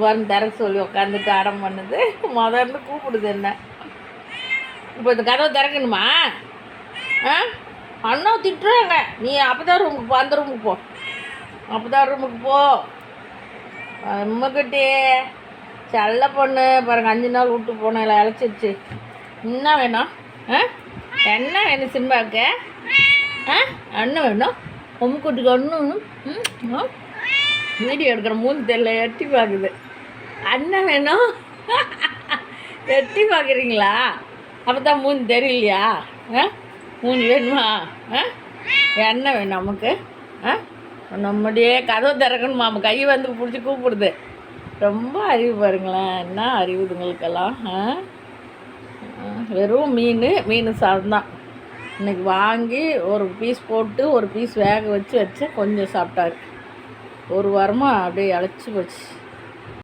பாருங்க திறக்க சொல்லி உட்காந்துட்டு அடம் பண்ணுது. முதல்ல கூப்பிடுது என்ன. இப்போ இந்த கதவை திறக்கணுமா? ஆ அண்ணா திட்டுறாங்க. நீ அப்போதான் ரூமுக்கு போ, அந்த ரூமுக்கு போ, அப்போதான் ரூமுக்கு போ. அம்மக்கிட்டே செல்ல பொண்ணு பாருங்க, 5 நாள் விட்டு போனேன் இழைச்சிருச்சு. என்ன வேணும்? ஆ என்ன வேணும் சிம்பாவுக்கு? ஆ என்ன வேணும்? அம்முக்குட்டிக்கு ஒன்று வீடியோ எடுக்கிற மூஞ்சி தெரியல, எட்டி பார்க்குது. அண்ணன் வேணும். எட்டி பார்க்குறீங்களா? அப்போ தான் மூஞ்சி தெரியலையா? ஆ மூஞ்சி வேணுமா? ஆ என்ன வேணும் நமக்கு? ஆ நம்முடைய கதவை திறக்கணுமா? நம்ம கையை வந்து பிடிச்சி கூப்பிடுது. ரொம்ப அறிவு பாருங்களேன், என்ன அறிவு இதுங்களுக்கெல்லாம். வெறும் மீன் சாதம் தான் இன்றைக்கி வாங்கி ஒரு பீஸ் போட்டு ஒரு பீஸ் வேக வச்சு கொஞ்சம் சாப்பிட்டாரு. ஒரு வாரமாக அப்படியே அழைச்சி போச்சு.